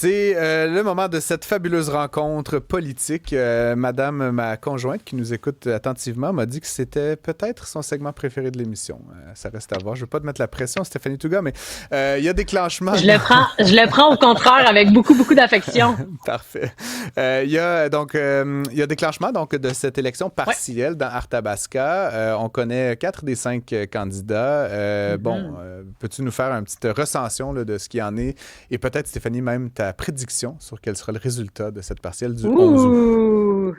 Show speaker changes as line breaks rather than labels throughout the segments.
C'est le moment de cette fabuleuse rencontre politique. Madame, ma conjointe, qui nous écoute attentivement, m'a dit que c'était peut-être son segment préféré de l'émission. Ça reste à voir. Je ne veux pas te mettre la pression, Stéphanie Touga, mais il y a déclenchement.
Je le prends au contraire avec beaucoup, beaucoup d'affection.
Parfait. Il y a déclenchement donc, de cette élection partielle dans Arthabasca. On connaît 4 des 5 candidats. Peux-tu nous faire une petite recension là, de ce qu'il y en est et peut-être, Stéphanie, même ta prédiction sur quel sera le résultat de cette partielle du 11 août?
Ouh!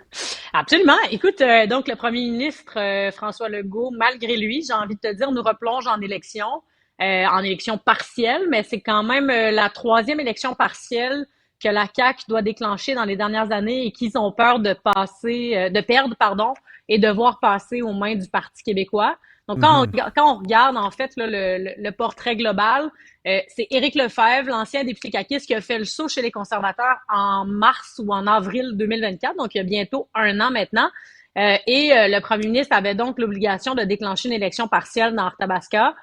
Absolument. Écoute, donc le premier ministre François Legault, malgré lui, j'ai envie de te dire, nous replonge en élection partielle, mais c'est quand même la troisième élection partielle que la CAQ doit déclencher dans les dernières années et qu'ils ont peur de perdre, pardon, et de voir passer aux mains du Parti québécois. Donc, quand on regarde, en fait, là, le portrait global, c'est Éric Lefebvre, l'ancien député caquiste, qui a fait le saut chez les conservateurs en mars ou en avril 2024, donc il y a bientôt 1 an maintenant. Le premier ministre avait donc l'obligation de déclencher une élection partielle dans Arthabasca.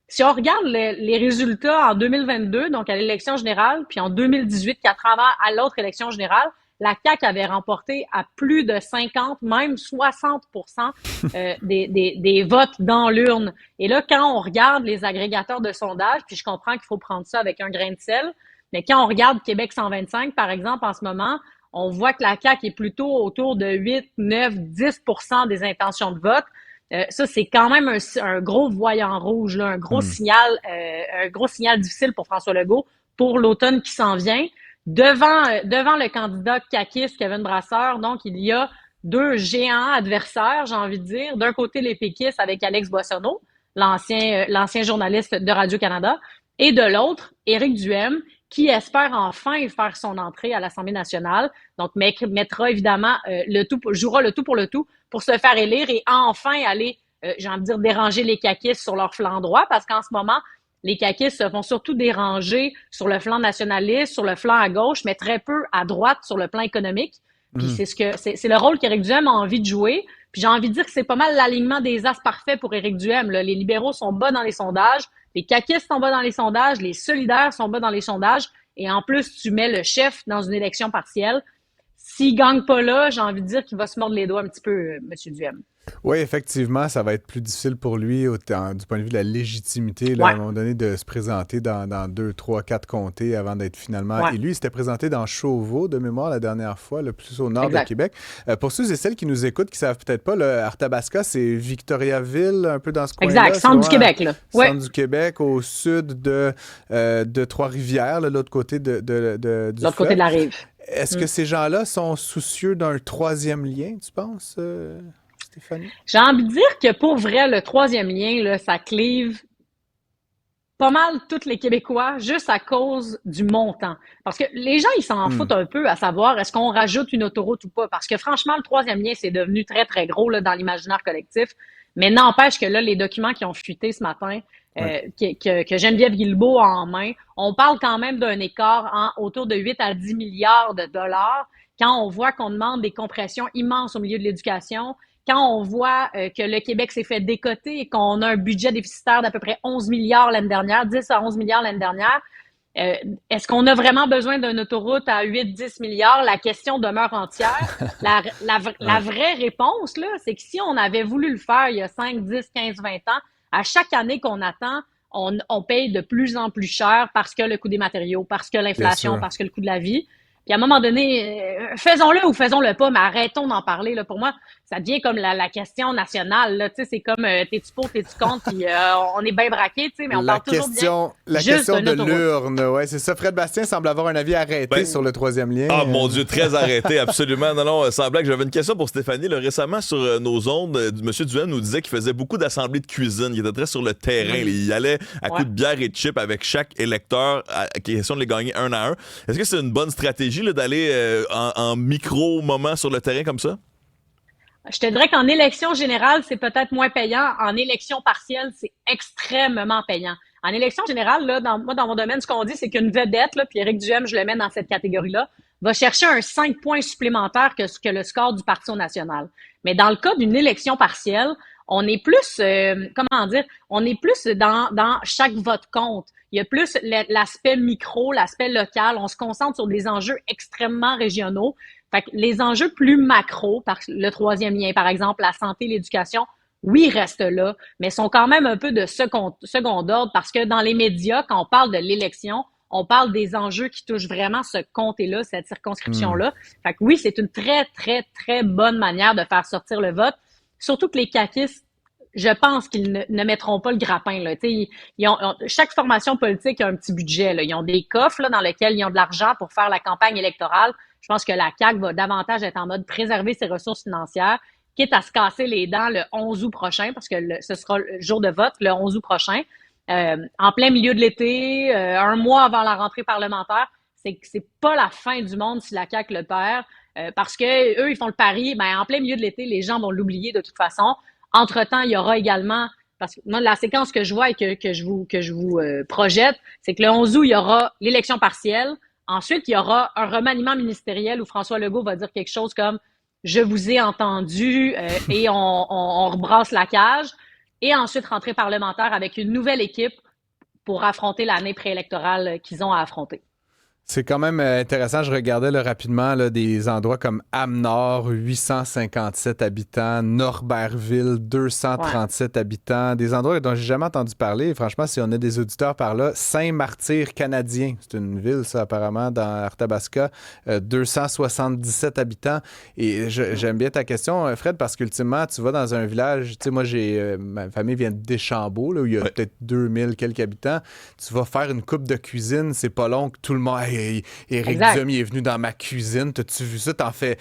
Si on regarde les résultats en 2022, donc à l'élection générale, puis en 2018, 4 ans avant, à l'autre élection générale, la CAQ avait remporté à plus de 50, même 60% des votes dans l'urne. Et là, quand on regarde les agrégateurs de sondage, puis je comprends qu'il faut prendre ça avec un grain de sel, mais quand on regarde Québec 125, par exemple, en ce moment, on voit que la CAQ est plutôt autour de 8, 9, 10% des intentions de vote. Ça, c'est quand même un gros voyant rouge, là, un gros signal difficile pour François Legault pour l'automne qui s'en vient. Devant le candidat caquiste Kevin Brasseur, donc il y a 2 géants adversaires, j'ai envie de dire. D'un côté, les péquistes avec Alex Boissonnault, l'ancien journaliste de Radio-Canada, et de l'autre, Éric Duhaime, qui espère enfin faire son entrée à l'Assemblée nationale. Donc, mettra évidemment jouera le tout pour se faire élire et enfin aller, j'ai envie de dire, déranger les caquistes sur leur flanc droit, parce qu'en ce moment, les caquistes se font surtout déranger sur le flanc nationaliste, sur le flanc à gauche, mais très peu à droite sur le plan économique. Puis c'est le rôle qu'Éric Duhaime a envie de jouer. Puis j'ai envie de dire que c'est pas mal l'alignement des as parfait pour Éric Duhaime, là. Les libéraux sont bas dans les sondages, les caquistes sont bas dans les sondages, les solidaires sont bas dans les sondages, et en plus, tu mets le chef dans une élection partielle. S'il gagne pas là, j'ai envie de dire qu'il va se mordre les doigts un petit peu, M. Duhaime.
Oui, effectivement, ça va être plus difficile pour lui du point de vue de la légitimité, là, à un moment donné, de se présenter dans 2, 3, 4 comtés avant d'être finalement élu. Il s'était présenté dans Chauveau, de mémoire, la dernière fois, le plus au nord de Québec. Pour ceux et celles qui nous écoutent, qui ne savent peut-être pas, là, Arthabasca, c'est Victoriaville, un peu dans ce coin-là.
Exact, centre du Québec. Là.
Centre du Québec, au sud de Trois-Rivières, de l'autre côté du
l'autre côté de la rive.
Est-ce que ces gens-là sont soucieux d'un troisième lien, tu penses, Stéphanie?
J'ai envie de dire que pour vrai, le troisième lien, là, ça clive pas mal tous les Québécois juste à cause du montant. Parce que les gens, ils s'en foutent un peu à savoir est-ce qu'on rajoute une autoroute ou pas. Parce que franchement, le troisième lien, c'est devenu très, très gros là, dans l'imaginaire collectif. Mais n'empêche que là, les documents qui ont fuité ce matin, que Geneviève Guilbeault a en main, on parle quand même d'un écart autour de 8 à 10 milliards de dollars. Quand on voit qu'on demande des compressions immenses au milieu de l'éducation, quand on voit que le Québec s'est fait décoter et qu'on a un budget déficitaire d'à peu près 11 milliards l'année dernière, 10 à 11 milliards l'année dernière, est-ce qu'on a vraiment besoin d'une autoroute à 8-10 milliards? La question demeure entière. La vraie réponse, là, c'est que si on avait voulu le faire il y a 5, 10, 15, 20 ans, à chaque année qu'on attend, on paye de plus en plus cher parce que le coût des matériaux, parce que l'inflation, parce que le coût de la vie. Puis à un moment donné, faisons-le ou faisons-le pas, mais arrêtons d'en parler. Là. Pour moi, ça devient comme la question nationale. Là. Tu sais, c'est comme t'es-tu pour, t'es-tu contre, puis on est bien braqué, tu sais, mais on parle toujours bien.
La question de l'urne, ouais, c'est ça. Fred Bastien semble avoir un avis arrêté sur le troisième lien.
Ah, mon Dieu, très arrêté, absolument. Non, sans blague. J'avais une question pour Stéphanie. Là, récemment, sur nos ondes, M. Duhaime nous disait qu'il faisait beaucoup d'assemblées de cuisine. Il était très sur le terrain. Il allait à coups de bière et de chips avec chaque électeur, question de les gagner un à un. Est-ce que c'est une bonne stratégie là, d'aller en micro-moment sur le terrain comme ça?
Je te dirais qu'en élection générale, c'est peut-être moins payant. En élection partielle, c'est extrêmement payant. En élection générale, là, dans mon domaine, ce qu'on dit, c'est qu'une vedette, là, puis Éric Duhaime, je le mets dans cette catégorie-là, va chercher un 5 points supplémentaires que le score du Parti national. Mais dans le cas d'une élection partielle, on est plus, comment dire, on est plus dans chaque vote compte. Il y a plus l'aspect micro, l'aspect local. On se concentre sur des enjeux extrêmement régionaux. Fait que les enjeux plus macro, le troisième lien, par exemple, la santé, l'éducation, oui, restent là, mais sont quand même un peu de second ordre parce que dans les médias, quand on parle de l'élection, on parle des enjeux qui touchent vraiment ce comté-là, cette circonscription-là. Fait que oui, c'est une très, très, très bonne manière de faire sortir le vote. Surtout que les caquistes, je pense qu'ils ne mettront pas le grappin. Là. Chaque formation politique a un petit budget. Là. Ils ont des coffres là, dans lesquels ils ont de l'argent pour faire la campagne électorale. Je pense que la CAQ va davantage être en mode préserver ses ressources financières, quitte à se casser les dents le 11 août prochain, parce que ce sera le jour de vote, le 11 août prochain. En plein milieu de l'été, un mois avant la rentrée parlementaire, c'est pas la fin du monde si la CAQ le perd, parce que eux ils font le pari, ben en plein milieu de l'été, les gens vont l'oublier de toute façon. Entre-temps, il y aura également, parce que moi, la séquence que je vois et que je vous projette, c'est que le 11 août, il y aura l'élection partielle. Ensuite, il y aura un remaniement ministériel où François Legault va dire quelque chose comme « Je vous ai entendu et on rebrasse la cage ». Et ensuite, rentrée parlementaire avec une nouvelle équipe pour affronter l'année préélectorale qu'ils ont à affronter.
C'est quand même intéressant. Je regardais là, rapidement là, des endroits comme Amenor, 857 habitants, Norbertville, 237 habitants, des endroits dont j'ai jamais entendu parler. Et franchement, si on a des auditeurs par là, Saint-Martyr canadien, c'est une ville, ça, apparemment, dans Arthabasca, 277 habitants. Et j'aime bien ta question, Fred, parce qu'ultimement, tu vas dans un village, tu sais, moi, ma famille vient de Deschambault, là, où il y a peut-être 2000 quelques habitants. Tu vas faire une coupe de cuisine, c'est pas long que tout le monde... Éric Duhem, il est venu dans ma cuisine. T'as-tu vu ça? T'en fais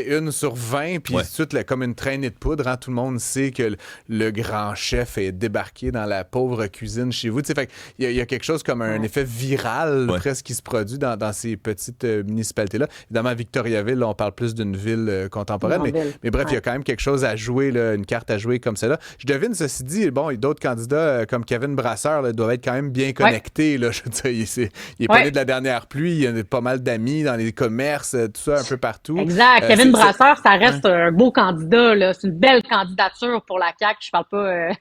une sur 20, puis tout de suite, comme une traînée de poudre, hein, tout le monde sait que le grand chef est débarqué dans la pauvre cuisine chez vous. Fait il y a quelque chose comme un effet viral presque qui se produit dans ces petites municipalités-là. Évidemment, à Victoriaville, là, on parle plus d'une ville contemporaine, mais bref, il y a quand même quelque chose à jouer, là, une carte à jouer comme celle-là. Je devine, ceci dit, bon, d'autres candidats comme Kevin Brasseur là, doivent être quand même bien connectés. Là, je veux dire, il est pas né de la dernière pluie, il y a pas mal d'amis dans les commerces, tout ça, un peu partout.
Exact. Kevin Brasseur, ça reste un beau candidat. Là. C'est une belle candidature pour la CAQ. Je parle pas...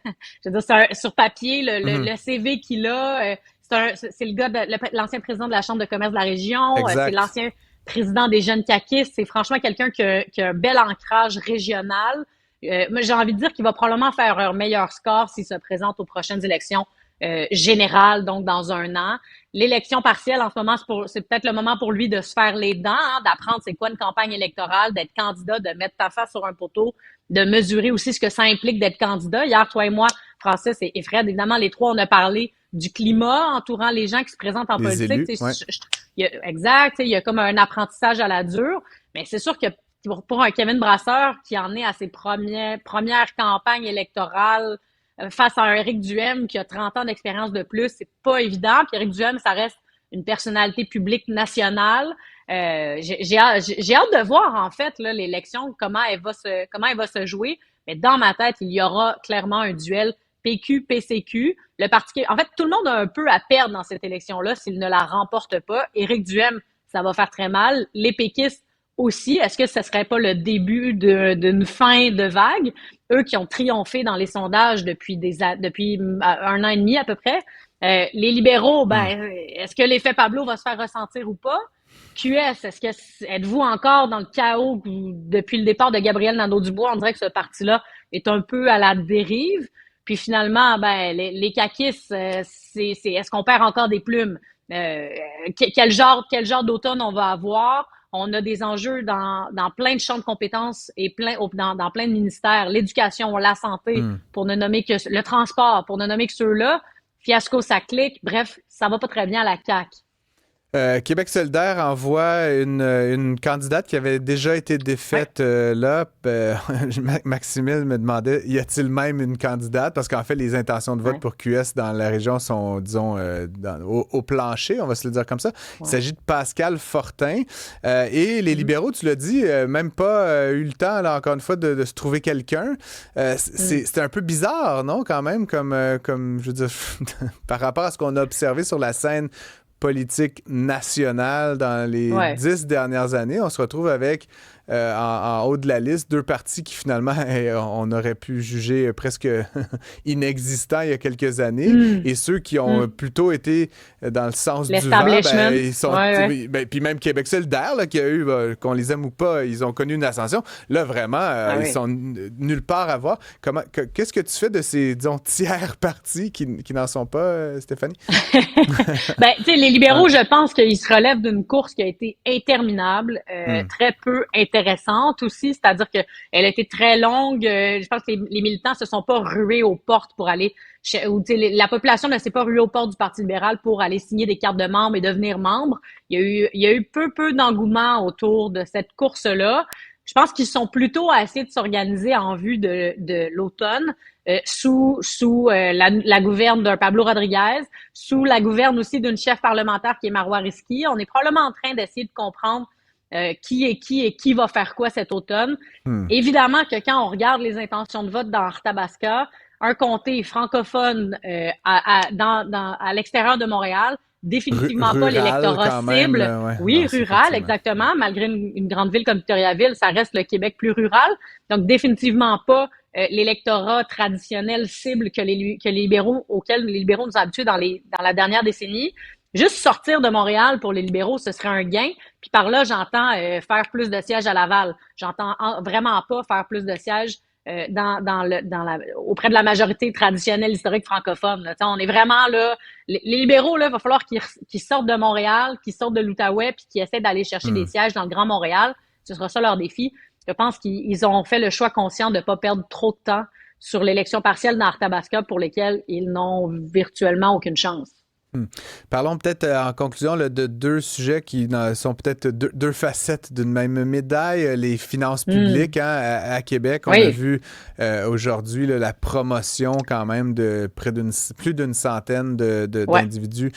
je veux dire, sur papier, le CV qu'il a, c'est le gars, l'ancien président de la Chambre de commerce de la région. C'est l'ancien président des jeunes caquistes. C'est franchement quelqu'un qui a un bel ancrage régional. Moi, j'ai envie de dire qu'il va probablement faire un meilleur score s'il se présente aux prochaines élections générales, donc dans un an. L'élection partielle, en ce moment, c'est peut-être le moment pour lui de se faire les dents, hein, d'apprendre c'est quoi une campagne électorale, d'être candidat, de mettre ta face sur un poteau, de mesurer aussi ce que ça implique d'être candidat. Hier, toi et moi, Francis et Fred, évidemment, les trois, on a parlé du climat entourant les gens qui se présentent en politique.
Élus,
exact, il y a comme un apprentissage à la dure, mais c'est sûr que pour un Kevin Brasseur qui en est à ses premières campagnes électorales face à un Éric Duhem qui a 30 ans d'expérience de plus, c'est pas évident. Puis Éric Duhem, ça reste une personnalité publique nationale. J'ai hâte de voir, en fait, là, l'élection, comment elle va se jouer. Mais dans ma tête, il y aura clairement un duel PQ-PCQ. En fait, tout le monde a un peu à perdre dans cette élection-là s'il ne la remporte pas. Éric Duhem, ça va faire très mal. Les péquistes aussi. Est-ce que ce serait pas le début d'une fin de vague? Eux qui ont triomphé dans les sondages depuis un an et demi à peu près. Les libéraux, est-ce que l'effet Pablo va se faire ressentir ou pas? QS, êtes-vous encore dans le chaos depuis le départ de Gabriel Nadeau-Dubois? On dirait que ce parti-là est un peu à la dérive. Puis finalement, les caquistes, est-ce qu'on perd encore des plumes? Quel genre d'automne on va avoir? On a des enjeux dans plein de champs de compétences et dans plein de ministères. L'éducation, la santé, pour ne nommer que le transport, pour ne nommer que ceux-là. Fiasco, ça clique. Bref, ça va pas très bien à la CAQ.
Québec solidaire envoie une candidate qui avait déjà été défaite là. Maximile me demandait, y a-t-il même une candidate? Parce qu'en fait, les intentions de vote pour QS dans la région sont, disons, au plancher, on va se le dire comme ça. Il s'agit de Pascal Fortin. Et les libéraux, tu l'as dit, même pas eu le temps, là, encore une fois, de se trouver quelqu'un. C'était un peu bizarre, non, quand même, comme je veux dire, par rapport à ce qu'on a observé sur la scène politique nationale dans les 10 dernières années. On se retrouve avec en haut de la liste, deux partis qui finalement, on aurait pu juger presque inexistants il y a quelques années, et ceux qui ont plutôt été dans le sens du vent, ils sont, puis même Québec solidaire, là, qui a eu, qu'on les aime ou pas, ils ont connu une ascension. Là, vraiment, ils sont nulle part à voir. Qu'est-ce que tu fais de ces, disons, tiers partis qui n'en sont pas, Stéphanie?
Tu sais, les libéraux, je pense qu'ils se relèvent d'une course qui a été interminable, très peu intéressante aussi, c'est-à-dire que elle a été très longue. Je pense que les militants se sont pas rués aux portes pour aller, la population ne s'est pas ruée aux portes du Parti libéral pour aller signer des cartes de membres et devenir membre. Il y a eu peu d'engouement autour de cette course-là. Je pense qu'ils sont plutôt à essayer de s'organiser en vue de l'automne, sous la gouverne d'un Pablo Rodriguez, sous la gouverne aussi d'une chef parlementaire qui est Marois Risky. On est probablement en train d'essayer de comprendre qui est qui et qui va faire quoi cet automne. Évidemment que quand on regarde les intentions de vote dans Arthabasca, un comté francophone à l'extérieur de Montréal, définitivement pas l'électorat cible. Rural, exactement. Malgré une grande ville comme Victoriaville, ça reste le Québec plus rural. Donc, définitivement pas l'électorat traditionnel cible auquel les libéraux nous ont habitués dans la dernière décennie. Juste sortir de Montréal pour les libéraux, ce serait un gain. Puis par là, j'entends faire plus de sièges à Laval. J'entends vraiment pas faire plus de sièges auprès de la majorité traditionnelle historique francophone. Là. On est vraiment là. Les libéraux, là, il va falloir qu'ils sortent de Montréal, qu'ils sortent de l'Outaouais, puis qu'ils essaient d'aller chercher des sièges dans le Grand Montréal. Ce sera ça leur défi. Je pense qu'ils ont fait le choix conscient de ne pas perdre trop de temps sur l'élection partielle dans Arthabasca pour lesquelles ils n'ont virtuellement aucune chance.
Parlons peut-être en conclusion là, de deux sujets qui sont peut-être deux facettes d'une même médaille. Les finances publiques à Québec. On a vu aujourd'hui la promotion quand même de plus d'une centaine d'individus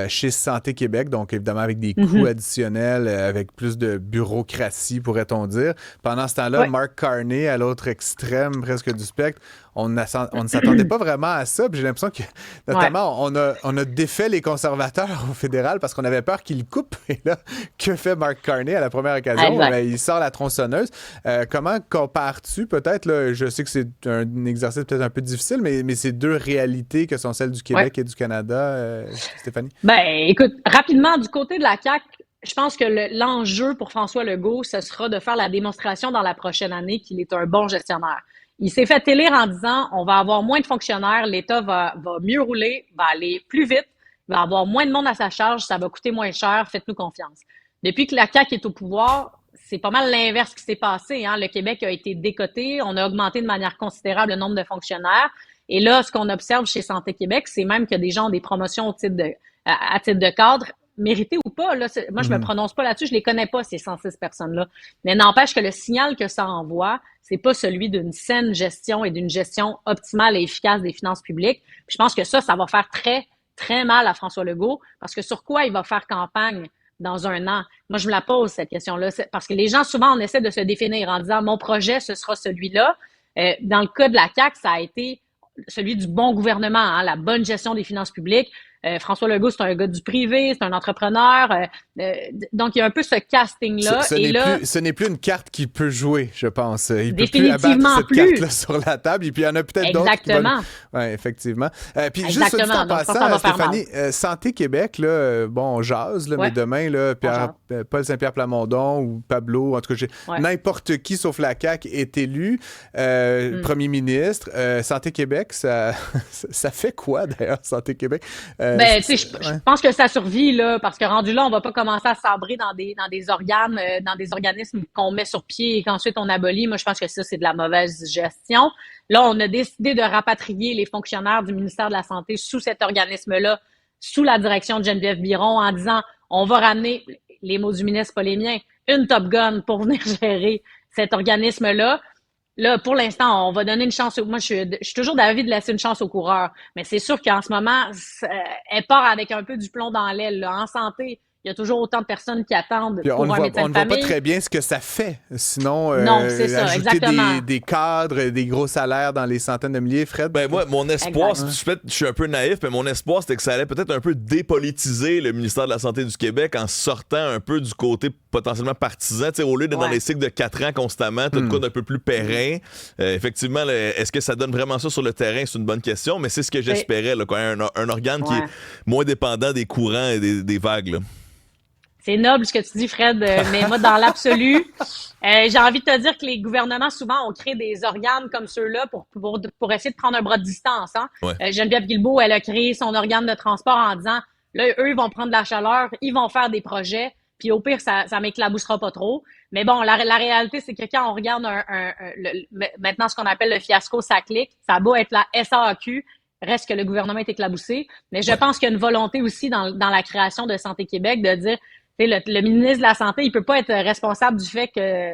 chez Santé Québec. Donc évidemment avec des coûts additionnels, avec plus de bureaucratie pourrait-on dire. Pendant ce temps-là, Mark Carney à l'autre extrême presque du spectre, on ne s'attendait pas vraiment à ça. Puis j'ai l'impression que, notamment, on a défait les conservateurs au fédéral parce qu'on avait peur qu'ils coupent. Et là, que fait Mark Carney à la première occasion? Il sort la tronçonneuse. Comment compares-tu peut-être, là, je sais que c'est un exercice peut-être un peu difficile, mais ces deux réalités que sont celles du Québec et du Canada, Stéphanie?
Écoute, rapidement, du côté de la CAQ, je pense que l'enjeu pour François Legault, ce sera de faire la démonstration dans la prochaine année qu'il est un bon gestionnaire. Il s'est fait élire en disant on va avoir moins de fonctionnaires, l'État va mieux rouler, va aller plus vite, va avoir moins de monde à sa charge, ça va coûter moins cher, faites-nous confiance. Depuis que la CAQ est au pouvoir, c'est pas mal l'inverse qui s'est passé. Hein? Le Québec a été décoté, on a augmenté de manière considérable le nombre de fonctionnaires. Et là, ce qu'on observe chez Santé Québec, c'est même que des gens ont des promotions à titre de cadre, mérité ou pas, là, moi, je me prononce pas là-dessus, je les connais pas, ces 106 personnes-là. Mais n'empêche que le signal que ça envoie, c'est pas celui d'une saine gestion et d'une gestion optimale et efficace des finances publiques. Puis je pense que ça va faire très, très mal à François Legault, parce que sur quoi il va faire campagne dans un an? Moi, je me la pose, cette question-là, parce que les gens, souvent, on essaie de se définir en disant, mon projet, ce sera celui-là. Dans le cas de la CAQ, ça a été celui du bon gouvernement, hein, la bonne gestion des finances publiques. François Legault, c'est un gars du privé, c'est un entrepreneur. Donc, il y a un peu ce casting-là.
Ce n'est plus une carte qu'il peut jouer, je pense. Il peut plus abattre cette carte-là sur la table. Et puis, il y en a peut-être d'autres.
Exactement.
Oui, effectivement. Puis, juste en passant, Stéphanie, Santé Québec, là, bon, on jase, là, mais demain, là, Paul Saint-Pierre Plamondon ou Pablo, en tout cas, n'importe qui sauf la CAQ est élu premier ministre. Santé Québec, ça fait quoi, d'ailleurs, Santé Québec?
Je pense que ça survit, là, parce que rendu là, on va pas commencer à sabrer dans des organes, dans des organismes qu'on met sur pied et qu'ensuite on abolit. Moi, je pense que ça, c'est de la mauvaise gestion. Là, on a décidé de rapatrier les fonctionnaires du ministère de la Santé sous cet organisme-là, sous la direction de Geneviève Biron, en disant, on va ramener, les mots du ministre, pas les miens, une Top Gun pour venir gérer cet organisme-là. Là, pour l'instant, on va donner une chance. Moi, je suis toujours d'avis de laisser une chance aux coureurs. Mais c'est sûr qu'en ce moment, elle part avec un peu du plomb dans l'aile. Là. En santé, il y a toujours autant de personnes qui attendent
Puis
pour un médecin
on
de
ne voit
famille.
pas très bien ce que ça fait. Sinon,
Non, c'est ça,
ajouter
exactement.
des cadres, des gros salaires dans les centaines de milliers, Fred.
Ben moi, mon espoir,
Exact.
je suis un peu naïf, mais mon espoir, c'était que ça allait peut-être un peu dépolitiser le ministère de la Santé du Québec en sortant un peu du côté potentiellement partisan. T'sais, au lieu d'être dans des cycles de 4 ans constamment, t'as de quoi d'un peu plus périn. Effectivement, est-ce que ça donne vraiment ça sur le terrain? C'est une bonne question, mais c'est ce que j'espérais, là, quand un organe qui est moins dépendant des courants et des vagues. Là.
C'est noble ce que tu dis, Fred, mais moi, dans l'absolu, j'ai envie de te dire que les gouvernements, souvent, ont créé des organes comme ceux-là pour essayer de prendre un bras de distance. Hein?
Ouais.
Geneviève Guilbeault, elle a créé son organe de transport en disant, là, eux, ils vont prendre de la chaleur, ils vont faire des projets, puis au pire, ça m'éclaboussera pas trop. Mais bon, la réalité, c'est que quand on regarde maintenant ce qu'on appelle le fiasco SACLIC, ça a beau être la SAQ, reste que le gouvernement est éclaboussé. Mais je pense qu'il y a une volonté aussi dans la création de Santé Québec de dire, le ministre de la Santé, il peut pas être responsable du fait que,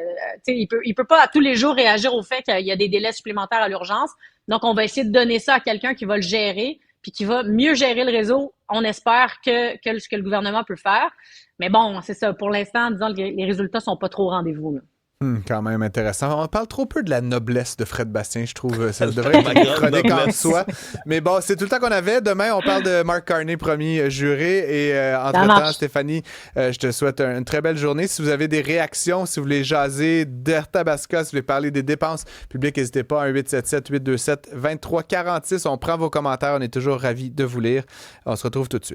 il peut pas à tous les jours réagir au fait qu'il y a des délais supplémentaires à l'urgence. Donc, on va essayer de donner ça à quelqu'un qui va le gérer, puis qui va mieux gérer le réseau, on espère, que ce que le gouvernement peut faire. Mais bon, c'est ça. Pour l'instant, disons que les résultats sont pas trop au rendez-vous, là.
Quand même intéressant. On parle trop peu de la noblesse de Fred Bastien, je trouve. Ça devrait être une chronique en soi. Mais bon, c'est tout le temps qu'on avait. Demain, on parle de Mark Carney, promis juré. Et entre-temps, Stéphanie, je te souhaite une très belle journée. Si vous avez des réactions, si vous voulez jaser d'Arthabasca, si vous voulez parler des dépenses publiques, n'hésitez pas à 1-877-827-2346. On prend vos commentaires. On est toujours ravis de vous lire. On se retrouve tout de suite.